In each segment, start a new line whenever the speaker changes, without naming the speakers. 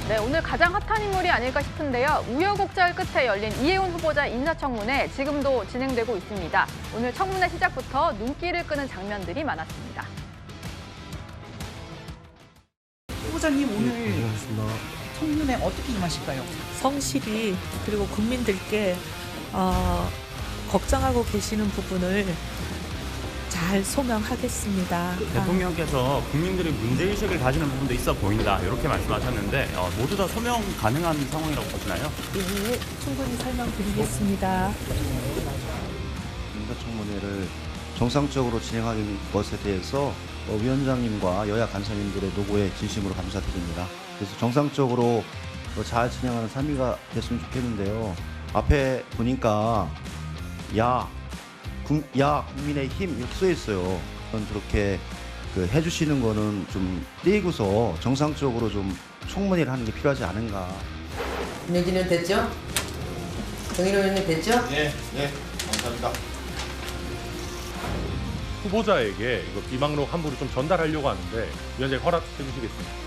네, 오늘 가장 핫한 인물이 아닐까 싶은데요. 우여곡절 끝에 열린 이혜훈 후보자 인사청문회 지금도 진행되고 있습니다. 오늘 청문회 시작부터 눈길을 끄는 장면들이 많았습니다.
후보자님 오늘 청문회 어떻게 임하실까요?
성실히 그리고 국민들께 걱정하고 계시는 부분을 잘 소명하겠습니다.
대통령께서 국민들이 문제의식을 가지는 부분도 있어 보인다 이렇게 말씀하셨는데 모두 다 소명 가능한 상황이라고 보시나요?
예, 충분히 설명드리겠습니다.
인사청문회를 정상적으로 진행하는 것에 대해서 위원장님과 여야 간사님들의 노고에 진심으로 감사드립니다. 그래서 정상적으로 잘 진행하는 3위가 됐으면 좋겠는데요. 앞에 보니까 국민의힘 이렇게 써 있어요. 저렇게 해주시는 거는 좀 떼고서 정상적으로 좀 청문회를 하는 게 필요하지 않은가.
김영진 됐죠? 정인호 의원님 됐죠?
네, 감사합니다. 후보자에게 이거 비방록 한부를 좀 전달하려고 하는데 위원장님 허락해 주시겠습니까?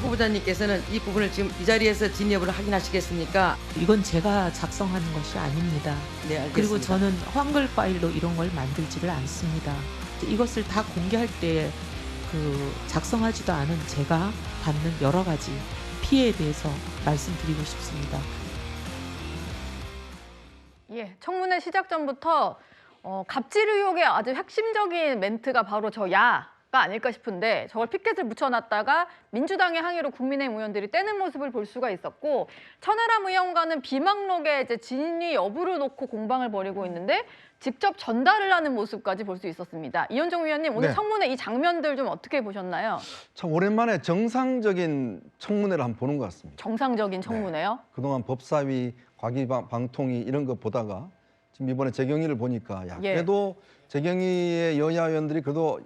후보자님께서는 이 부분을 지금 이 자리에서 진입을 확인하시겠습니까?
이건 제가 작성하는 것이 아닙니다.
네, 알겠습니다.
그리고 저는 한글 파일로 이런 걸 만들지를 않습니다. 이것을 다 공개할 때 작성하지도 않은 제가 받는 여러 가지 피해에 대해서 말씀드리고 싶습니다.
예, 청문회 시작 전부터 갑질 의혹의 아주 핵심적인 멘트가 바로 저 야가 아닐까 싶은데 저걸 피켓을 붙여놨다가 민주당의 항의로 국민의힘 의원들이 떼는 모습을 볼 수가 있었고 천하람 의원과는 비망록에 이제 진위 여부를 놓고 공방을 벌이고 있는데 직접 전달을 하는 모습까지 볼 수 있었습니다. 이현정 위원님 오늘 청문회 이 장면들 좀 어떻게 보셨나요?
참 오랜만에 정상적인 청문회를 한번 보는 것 같습니다.
정상적인 청문회요?
네. 그동안 법사위, 과기방통위 이런 거 보다가 지금 이번에 재경위를 보니까 그래도 재경위의 여야 의원들이 그래도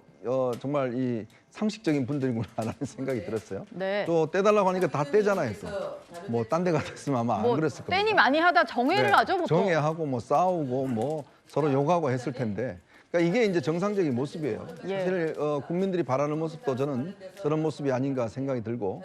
정말 이 상식적인 분들이구나라는 생각이 들었어요.
네.
또 떼달라고 하니까 다 떼잖아요. 또 뭐 딴 데 같았으면 아마 안 그랬을 겁니다.
떼니 많이 하다 정회를 하죠, 보통.
정회하고 뭐 싸우고 뭐 서로 욕하고 했을 텐데 그러니까 이게 이제 정상적인 모습이에요. 사실 국민들이 바라는 모습도 저는 그런 모습이 아닌가 생각이 들고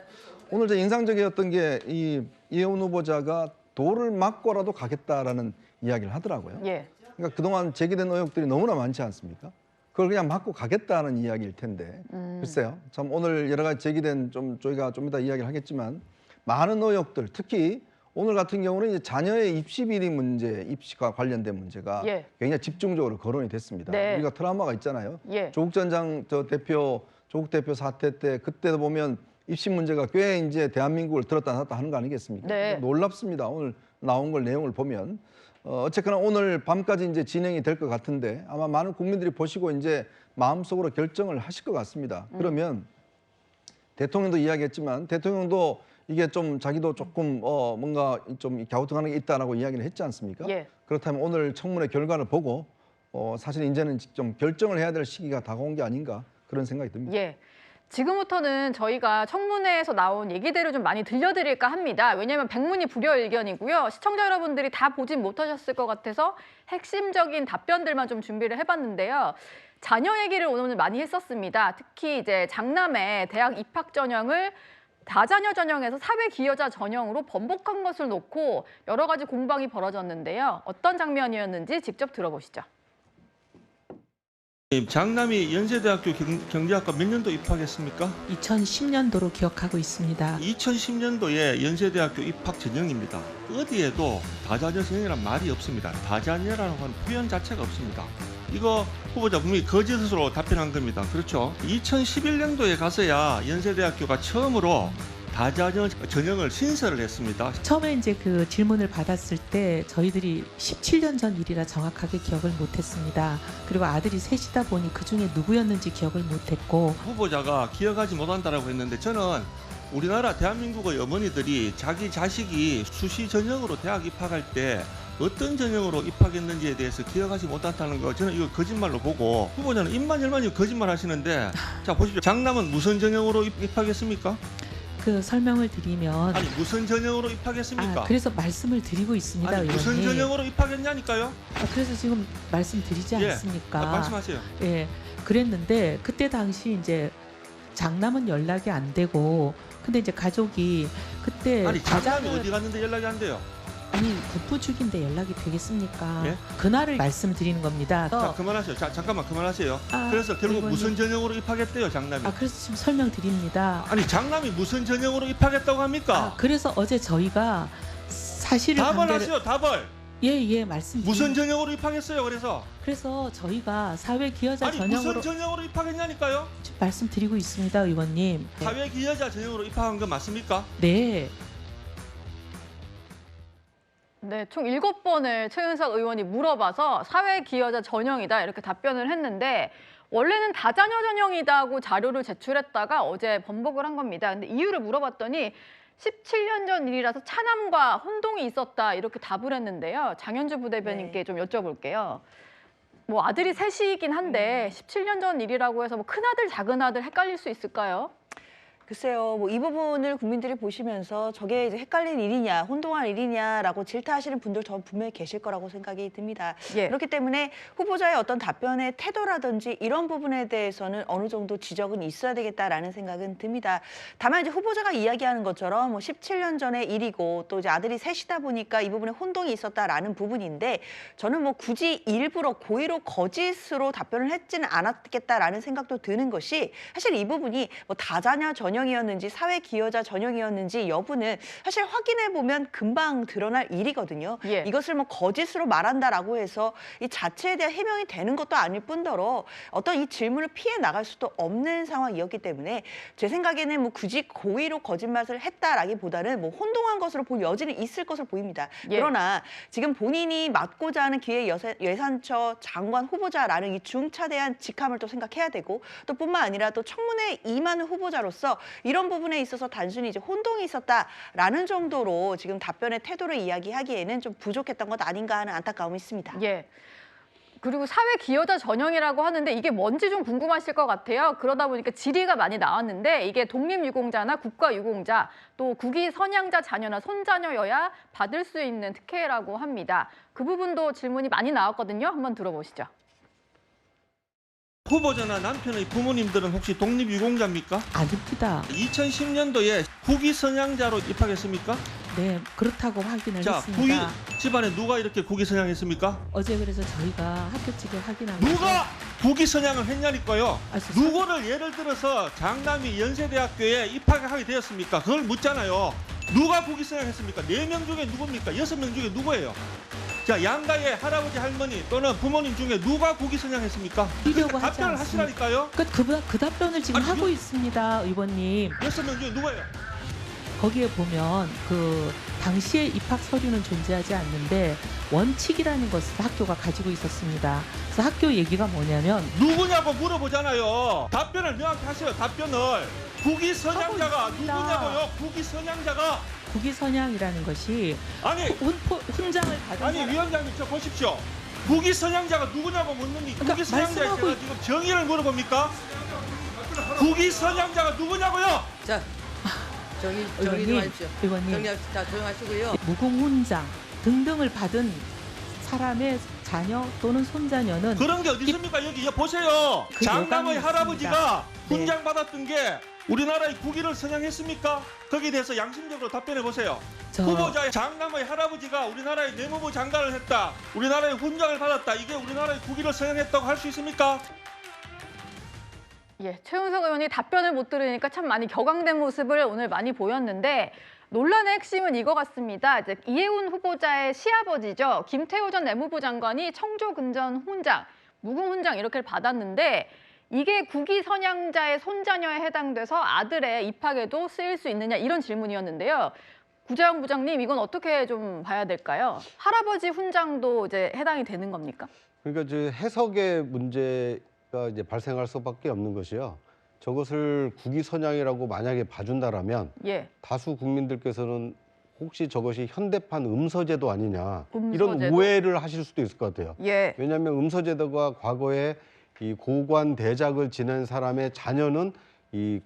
오늘 저 인상적이었던 게 이 이혜훈 후보자가 도를 맞고라도 가겠다라는 이야기를 하더라고요. 그러니까 그동안 제기된 의혹들이 너무나 많지 않습니까? 그걸 그냥 맞고 가겠다는 이야기일 텐데 글쎄요. 참 오늘 여러 가지 제기된 저희가 좀 이따 이야기를 하겠지만 많은 의혹들 특히 오늘 같은 경우는 이제 자녀의 입시 비리 문제, 입시와 관련된 문제가 굉장히 집중적으로 거론이 됐습니다. 우리가 트라우마가 있잖아요. 조국 전 조국 대표 사태 때 그때도 보면 입시 문제가 꽤 이제 대한민국을 들었다 놨다 하는 거 아니겠습니까? 놀랍습니다. 오늘 나온 걸 내용을 보면 어쨌거나 오늘 밤까지 이제 진행이 될 것 같은데 아마 많은 국민들이 보시고 이제 마음속으로 결정을 하실 것 같습니다. 그러면 대통령도 이야기했지만 대통령도 이게 좀 자기도 조금 뭔가 좀 갸우뚱하는 게 있다라고 이야기를 했지 않습니까? 그렇다면 오늘 청문회 결과를 보고 사실 이제는 좀 결정을 해야 될 시기가 다가온 게 아닌가 그런 생각이 듭니다.
지금부터는 저희가 청문회에서 나온 얘기대로 좀 많이 들려드릴까 합니다. 왜냐하면 백문이 불여일견이고요. 시청자 여러분들이 다 보진 못하셨을 것 같아서 핵심적인 답변들만 좀 준비를 해봤는데요. 자녀 얘기를 오늘 많이 했었습니다. 특히 이제 장남의 대학 입학 전형을 다자녀 전형에서 사회 기여자 전형으로 번복한 것을 놓고 여러 가지 공방이 벌어졌는데요. 어떤 장면이었는지 직접 들어보시죠.
장남이 연세대학교 경제학과 몇 년도 입학했습니까?
2010년도로 기억하고 있습니다.
2010년도에 연세대학교 입학 전형입니다. 어디에도 다자녀 전형이란 말이 없습니다. 다자녀라는 표현 자체가 없습니다. 이거 후보자 분명히 거짓으로 답변한 겁니다. 그렇죠? 2011년도에 가서야 연세대학교가 처음으로 다자녀 전형을 신설을 했습니다.
처음에 이제 그 질문을 받았을 때 저희들이 17년 전 일이라 정확하게 기억을 못했습니다. 그리고 아들이 셋이다 보니 그중에 누구였는지 기억을 못했고
후보자가 기억하지 못한다라고 했는데 저는 우리나라 대한민국의 어머니들이 자기 자식이 수시 전형으로 대학 입학할 때 어떤 전형으로 입학했는지에 대해서 기억하지 못한다는 거 저는 이거 거짓말로 보고 후보자는 입만 열만 거짓말 하시는데 자 보십시오. 장남은 무슨 전형으로 입학했습니까?
그 설명을 드리면
아니 무슨 전형으로 입학했습니까?
그래서 말씀을 드리고 있습니다,
아니 무슨
의원님.
전형으로 입학했냐니까요?
그래서 지금 말씀드리지
예.
않습니까?
말씀하세요.
예, 그랬는데 그때 당시 이제 장남은 연락이 안 되고, 근데 이제 가족이 그때
아니 장남이 어디 갔는데 연락이 안 돼요?
아니 북부 죽인데 연락이 되겠습니까?
예?
그날을 말씀드리는 겁니다.
자 그만하세요. 자 잠깐만 그만하세요. 그래서 결국
의원님.
무슨 전형으로 입학했대요, 장남이?
그래서 지금 설명드립니다.
아니 장남이 무슨 전형으로 입학했다고 합니까?
그래서 어제 저희가 사실을
답을 하세요. 답을.
예, 말씀드립니다.
무슨 전형으로 입학했어요?
그래서 저희가 사회기여자
아니
전형으로
무슨 전형으로 입학했냐니까요?
지금 말씀드리고 있습니다, 의원님.
사회기여자 전형으로 입학한 건 맞습니까?
네.
네, 총 7번을 최은석 의원이 물어봐서 사회기여자 전형이다 이렇게 답변을 했는데 원래는 다자녀 전형이다고 자료를 제출했다가 어제 번복을 한 겁니다. 근데 이유를 물어봤더니 17년 전 일이라서 차남과 혼동이 있었다 이렇게 답을 했는데요. 장현주 부대변인께 좀 여쭤볼게요. 뭐 아들이 셋이긴 한데 17년 전 일이라고 해서 뭐 큰아들, 작은아들 헷갈릴 수 있을까요?
글쎄요, 뭐 이 부분을 국민들이 보시면서 저게 이제 헷갈린 일이냐, 혼동할 일이냐라고 질타하시는 분들 저 분명히 계실 거라고 생각이 듭니다.
예.
그렇기 때문에 후보자의 어떤 답변의 태도라든지 이런 부분에 대해서는 어느 정도 지적은 있어야 되겠다라는 생각은 듭니다. 다만 이제 후보자가 이야기하는 것처럼 뭐 17년 전의 일이고 또 이제 아들이 셋이다 보니까 이 부분에 혼동이 있었다라는 부분인데 저는 뭐 굳이 일부러 고의로 거짓으로 답변을 했지는 않았겠다라는 생각도 드는 것이 사실 이 부분이 뭐 다자녀 전형이었는지 사회기여자 전형이었는지 여부는 사실 확인해 보면 금방 드러날 일이거든요.
예.
이것을 뭐 거짓으로 말한다라고 해서 이 자체에 대한 해명이 되는 것도 아닐 뿐더러 어떤 이 질문을 피해 나갈 수도 없는 상황이었기 때문에 제 생각에는 뭐 굳이 고의로 거짓말을 했다라기보다는 뭐 혼동한 것으로 볼 여지는 있을 것으로 보입니다.
예.
그러나 지금 본인이 맡고자 하는 기획예산처 장관 후보자라는 이 중차대한 직함을 또 생각해야 되고 또 뿐만 아니라 또 청문회에 임하는 후보자로서 이런 부분에 있어서 단순히 이제 혼동이 있었다라는 정도로 지금 답변의 태도를 이야기하기에는 좀 부족했던 것 아닌가 하는 안타까움이 있습니다.
예. 그리고 사회기여자 전형이라고 하는데 이게 뭔지 좀 궁금하실 것 같아요. 그러다 보니까 질의가 많이 나왔는데 이게 독립유공자나 국가유공자 또 국위선양자 자녀나 손자녀여야 받을 수 있는 특혜라고 합니다. 그 부분도 질문이 많이 나왔거든요. 한번 들어보시죠.
후보자나 남편의 부모님들은 혹시 독립유공자입니까?
아닙니다.
2010년도에 국위선양자로 입학했습니까?
네, 그렇다고 확인을
자,
했습니다.
집안에 누가 이렇게 국위선양했습니까?
어제 그래서 저희가 학교 측에 확인한
누가 국위선양을 했냐니까요?
것은
누구를 예를 들어서 장남이 연세대학교에 입학하게 되었습니까? 그걸 묻잖아요. 누가 국위선양했습니까? 4명 중에 누굽니까? 6명 중에 누구예요? 자, 양가의 할아버지 할머니 또는 부모님 중에 누가 국위선양했습니까?
하려고 하지
답변을
않습니다.
하시라니까요.
그 답변을 지금
아니,
하고 있습니다, 의원님.
6명 중에 누구예요?
거기에 보면 그 당시에 입학 서류는 존재하지 않는데 원칙이라는 것을 학교가 가지고 있었습니다. 그래서 학교 얘기가 뭐냐면
누구냐고 물어보잖아요. 답변을 명확히 하세요. 답변을. 국위선양자가
하고 있습니다.
누구냐고요? 국위선양자가.
국위선양이라는 것이
아니
훈장을 받은
아니
사람.
위원장님 저 보십시오. 국위선양자가 누구냐고 묻는니
그러니까
국위선양자에
말씀하고
제가 지금 정의를 물어봅니까? 국위선양자가 누구냐고요?
자, 정의 좀
의원님,
하십시오.
의원님.
정리합시다. 조용하시고요.
무궁훈장 등등을 받은 사람의 자녀 또는 손자녀는
그런 게 어디 있습니까? 여기 보세요.
그
장남의
요강이
할아버지가
네.
훈장 받았던 게 우리나라의 국위를 선양했습니까? 거기에 대해서 양심적으로 답변해 보세요. 후보자의 장남의 할아버지가 우리나라의 내무부 장관을 했다. 우리나라의 훈장을 받았다. 이게 우리나라의 국위를 선양했다고 할 수 있습니까?
예, 최은석 의원이 답변을 못 들으니까 참 많이 격앙된 모습을 오늘 많이 보였는데 논란의 핵심은 이거 같습니다. 이제 이해운 후보자의 시아버지죠. 김태호 전 내무부 장관이 청조근전 훈장, 무궁훈장 이렇게 받았는데 이게 국위선양자의 손자녀에 해당돼서 아들의 입학에도 쓰일 수 있느냐 이런 질문이었는데요. 구자영 부장님 이건 어떻게 좀 봐야 될까요? 할아버지 훈장도 이제 해당이 되는 겁니까?
그러니까 이제 해석의 문제가 이제 발생할 수밖에 없는 것이요. 저것을 국위선양이라고 만약에 봐준다라면
예.
다수 국민들께서는 혹시 저것이 현대판 음서제도 아니냐 이런
음서제도?
오해를 하실 수도 있을 것 같아요.
예.
왜냐하면 음서제도가 과거에 이 고관 대작을 지낸 사람의 자녀는 이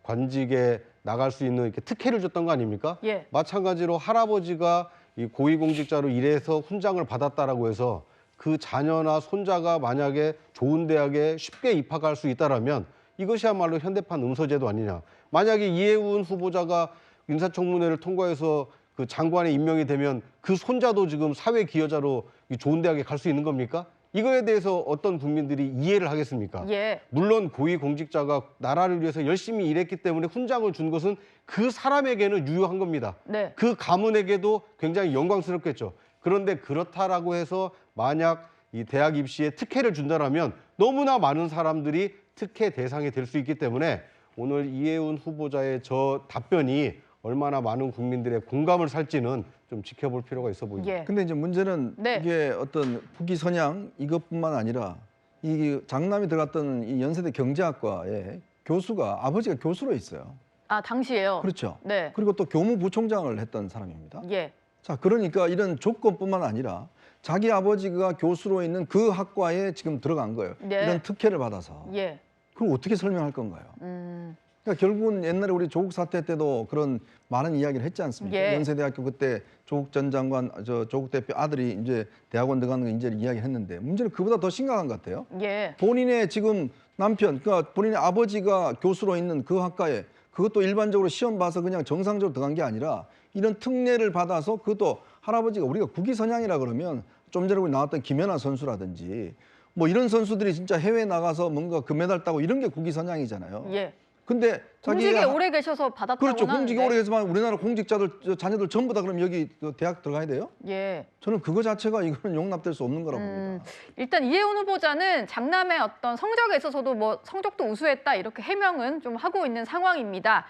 관직에 나갈 수 있는 이렇게 특혜를 줬던 거 아닙니까?
예.
마찬가지로 할아버지가 이 고위공직자로 일해서 훈장을 받았다라고 해서 그 자녀나 손자가 만약에 좋은 대학에 쉽게 입학할 수 있다라면 이것이야말로 현대판 음서제도 아니냐. 만약에 이해운 후보자가 인사청문회를 통과해서 그 장관에 임명이 되면 그 손자도 지금 사회 기여자로 이 좋은 대학에 갈 수 있는 겁니까? 이거에 대해서 어떤 국민들이 이해를 하겠습니까?
예.
물론 고위공직자가 나라를 위해서 열심히 일했기 때문에 훈장을 준 것은 그 사람에게는 유효한 겁니다.
네.
그 가문에게도 굉장히 영광스럽겠죠. 그런데 그렇다라고 해서 만약 이 대학 입시에 특혜를 준다라면 너무나 많은 사람들이 특혜 대상이 될 수 있기 때문에 오늘 이해운 후보자의 저 답변이 얼마나 많은 국민들의 공감을 살지는 좀 지켜볼 필요가 있어 보입니다.
예.
근데 이제 문제는
네.
이게 어떤 후기 선양 이것뿐만 아니라 이 장남이 들어갔던 이 연세대 경제학과의 교수가 아버지가 교수로 있어요.
아, 당시에요.
그렇죠.
네.
그리고 또 교무부총장을 했던 사람입니다.
예.
자, 그러니까 이런 조건뿐만 아니라 자기 아버지가 교수로 있는 그 학과에 지금 들어간 거예요.
네.
이런 특혜를 받아서.
예.
그걸 어떻게 설명할 건가요? 그러니까 결국은 옛날에 우리 조국 사태 때도 그런 많은 이야기를 했지 않습니까?
예.
연세대학교 그때 조국 전 장관, 조국 대표 아들이 이제 대학원 들어가는 거 이제 이야기했는데 문제는 그보다 더 심각한 것 같아요.
예.
본인의 지금 남편, 그러니까 본인의 아버지가 교수로 있는 그 학과에 그것도 일반적으로 시험 봐서 그냥 정상적으로 들어간 게 아니라 이런 특례를 받아서 그것도 할아버지가 우리가 국위선양이라 그러면 좀 전에 우리 나왔던 김연아 선수라든지 뭐 이런 선수들이 진짜 해외 나가서 뭔가 금메달 따고 이런 게 국위선양이잖아요.
예.
근데
공직에 오래 계셔서 받았다고
그렇죠.
하는데.
공직에 오래 계서만 우리나라 공직자들 자녀들 전부 다 그럼 여기 대학 들어가야 돼요?
예.
저는 그거 자체가 이거는 용납될 수 없는 거라고 봅니다.
일단 이해운 후보자는 장남의 어떤 성적에 있어서도 뭐 성적도 우수했다 이렇게 해명은 좀 하고 있는 상황입니다.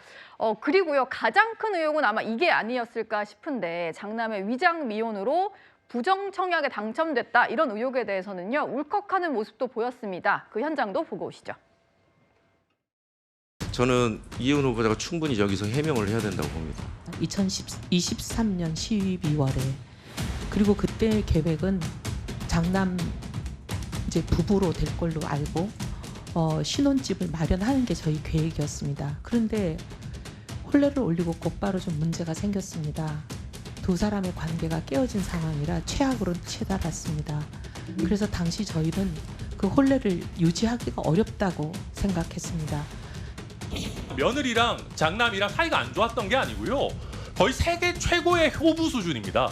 그리고요 가장 큰 의혹은 아마 이게 아니었을까 싶은데 장남의 위장 미혼으로 부정 청약에 당첨됐다 이런 의혹에 대해서는요 울컥하는 모습도 보였습니다. 그 현장도 보고 오시죠.
저는 이해운 후보자가 충분히 여기서 해명을 해야 된다고 봅니다.
2023년 12월에 그리고 그때 계획은 장남 이제 부부로 될 걸로 알고 신혼집을 마련하는 게 저희 계획이었습니다. 그런데 혼례를 올리고 곧바로 좀 문제가 생겼습니다. 두 사람의 관계가 깨어진 상황이라 최악으로 치달았습니다. 그래서 당시 저희는 그 혼례를 유지하기가 어렵다고 생각했습니다.
며느리랑 장남이랑 사이가 안 좋았던 게 아니고요. 거의 세계 최고의 효부 수준입니다.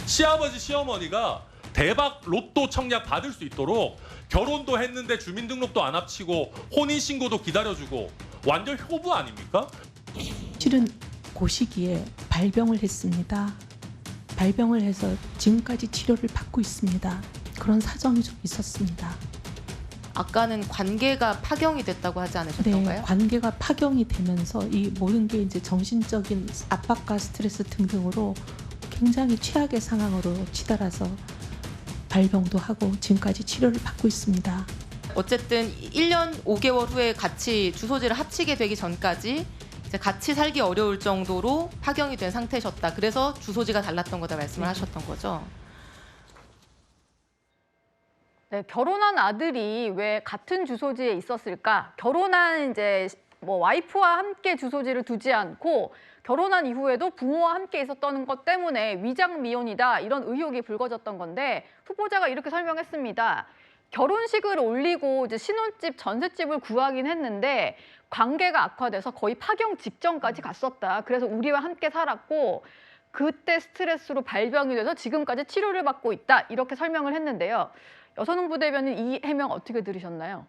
시아버지, 시어머니가 대박 로또 청약 받을 수 있도록 결혼도 했는데 주민등록도 안 합치고 혼인신고도 기다려주고 완전 효부 아닙니까?
실은 그 시기에 발병을 했습니다. 발병을 해서 지금까지 치료를 받고 있습니다. 그런 사정이 좀 있었습니다.
아까는 관계가 파경이 됐다고 하지 않으셨던가요?
네, 관계가 파경이 되면서 이 모든 게 이제 정신적인 압박과 스트레스 등등으로 굉장히 최악의 상황으로 치달아서 발병도 하고 지금까지 치료를 받고 있습니다.
어쨌든 1년 5개월 후에 같이 주소지를 합치게 되기 전까지 이제 같이 살기 어려울 정도로 파경이 된 상태셨다. 그래서 주소지가 달랐던 거다 말씀을 하셨던 거죠.
네, 결혼한 아들이 왜 같은 주소지에 있었을까? 결혼한 이제 뭐 와이프와 함께 주소지를 두지 않고 결혼한 이후에도 부모와 함께 있었던 것 때문에 위장 미혼이다 이런 의혹이 불거졌던 건데 후보자가 이렇게 설명했습니다. 결혼식을 올리고 이제 신혼집, 전셋집을 구하긴 했는데 관계가 악화돼서 거의 파경 직전까지 갔었다. 그래서 우리와 함께 살았고 그때 스트레스로 발병이 돼서 지금까지 치료를 받고 있다. 이렇게 설명을 했는데요. 여선웅 부대변인 이 해명 어떻게 들으셨나요?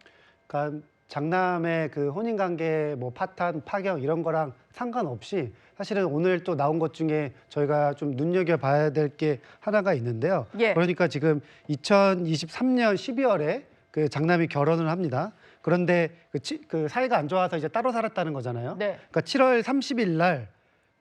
그러니까 장남의 그 혼인관계 뭐 파탄, 파경 이런 거랑 상관없이 사실은 오늘 또 나온 것 중에 저희가 좀 눈여겨봐야 될 게 하나가 있는데요.
예.
그러니까 지금 2023년 12월에 그 장남이 결혼을 합니다. 그런데 그 사이가 안 좋아서 이제 따로 살았다는 거잖아요.
네.
그러니까 7월 30일 날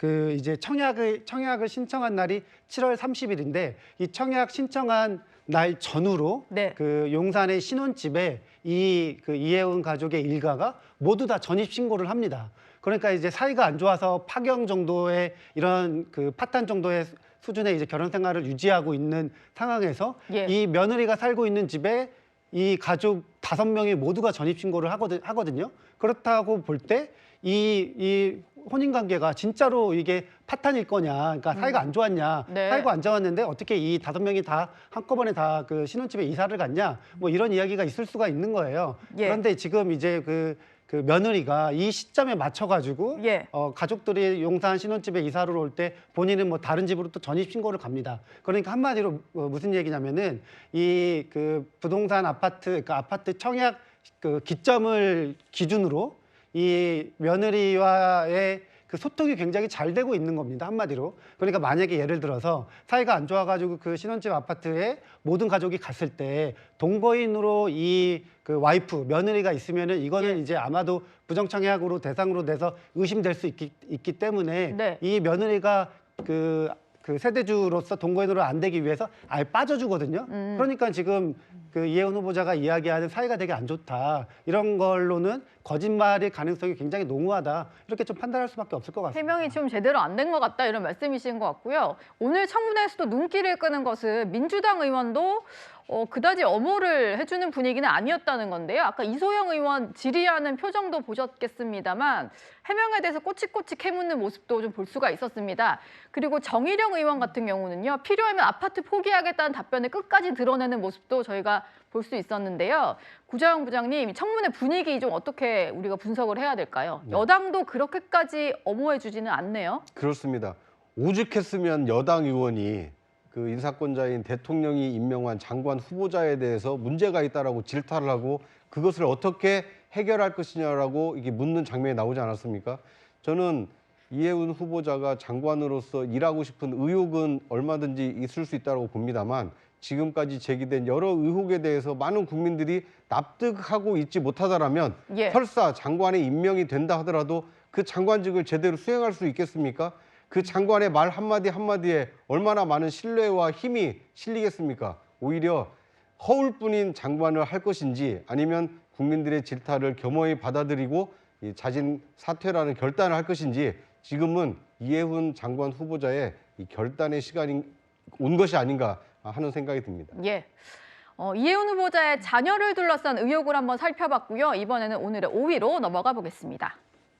그 이제 청약을 신청한 날이 7월 30일인데 이 청약 신청한 날 전후로
네.
그 용산의 신혼집에 그 이해운 가족의 일가가 모두 다 전입 신고를 합니다. 그러니까 이제 사이가 안 좋아서 파경 정도의 이런 그 파탄 정도의 수준의 이제 결혼 생활을 유지하고 있는 상황에서
예.
이 며느리가 살고 있는 집에 이 가족 5명이 모두가 전입 신고를 하거든요. 그렇다고 볼 때 이 혼인 관계가 진짜로 이게 파탄일 거냐, 그러니까 사이가 안 좋았냐,
네.
사이가 안 좋았는데 어떻게 이 5명이 다 한꺼번에 다 그 신혼집에 이사를 갔냐, 뭐 이런 이야기가 있을 수가 있는 거예요.
예.
그런데 지금 이제 그 며느리가 이 시점에 맞춰가지고
예.
가족들이 용산 신혼집에 이사를 올 때 본인은 뭐 다른 집으로 또 전입 신고를 갑니다. 그러니까 한마디로 무슨 얘기냐면은 이 그 부동산 아파트, 그러니까 아파트 청약 그 기점을 기준으로 이 며느리와의 그 소통이 굉장히 잘 되고 있는 겁니다. 한마디로. 그러니까 만약에 예를 들어서 사이가 안 좋아가지고 그 신혼집 아파트에 모든 가족이 갔을 때 동거인으로 이 그 와이프, 며느리가 있으면은 이거는 이제 아마도 부정청약으로 대상으로 돼서 의심될 수 있기 때문에
네.
이 며느리가 그 세대주로서 동거인으로 안 되기 위해서 아예 빠져주거든요. 그러니까 지금 그 이혜원 후보자가 이야기하는 사이가 되게 안 좋다. 이런 걸로는 거짓말일 가능성이 굉장히 농후하다. 이렇게 좀 판단할 수밖에 없을 것 같습니다.
해명이 좀 제대로 안 된 것 같다 이런 말씀이신 것 같고요. 오늘 청문회에서도 눈길을 끄는 것은 민주당 의원도 그다지 엄호를 해주는 분위기는 아니었다는 건데요. 아까 이소영 의원 질의하는 표정도 보셨겠습니다만 해명에 대해서 꼬치꼬치 캐묻는 모습도 좀 볼 수가 있었습니다. 그리고 정의령 의원 같은 경우는요. 필요하면 아파트 포기하겠다는 답변을 끝까지 드러내는 모습도 저희가 볼 수 있었는데요. 구자영 부장님, 청문회 분위기 좀 어떻게 우리가 분석을 해야 될까요? 여당도 그렇게까지 엄호해주지는 않네요.
그렇습니다. 오죽했으면 여당 의원이 그 인사권자인 대통령이 임명한 장관 후보자에 대해서 문제가 있다라고 질타를 하고 그것을 어떻게 해결할 것이냐라고 이게 묻는 장면이 나오지 않았습니까? 저는 이혜원 후보자가 장관으로서 일하고 싶은 의욕은 얼마든지 있을 수 있다고 봅니다만 지금까지 제기된 여러 의혹에 대해서 많은 국민들이 납득하고 있지 못하다라면
예.
설사 장관에 임명이 된다 하더라도 그 장관직을 제대로 수행할 수 있겠습니까? 그 장관의 말 한마디 한마디에 얼마나 많은 신뢰와 힘이 실리겠습니까? 오히려 허울뿐인 장관을 할 것인지 아니면 국민들의 질타를 겸허히 받아들이고 이 자진 사퇴라는 결단을 할 것인지 지금은 이혜훈 장관 후보자의 이 결단의 시간이 온 것이 아닌가 하는 생각이 듭니다.
예. 이혜훈 후보자의 자녀를 둘러싼 의혹을 한번 살펴봤고요. 이번에는 오늘의 5위로 넘어가 보겠습니다.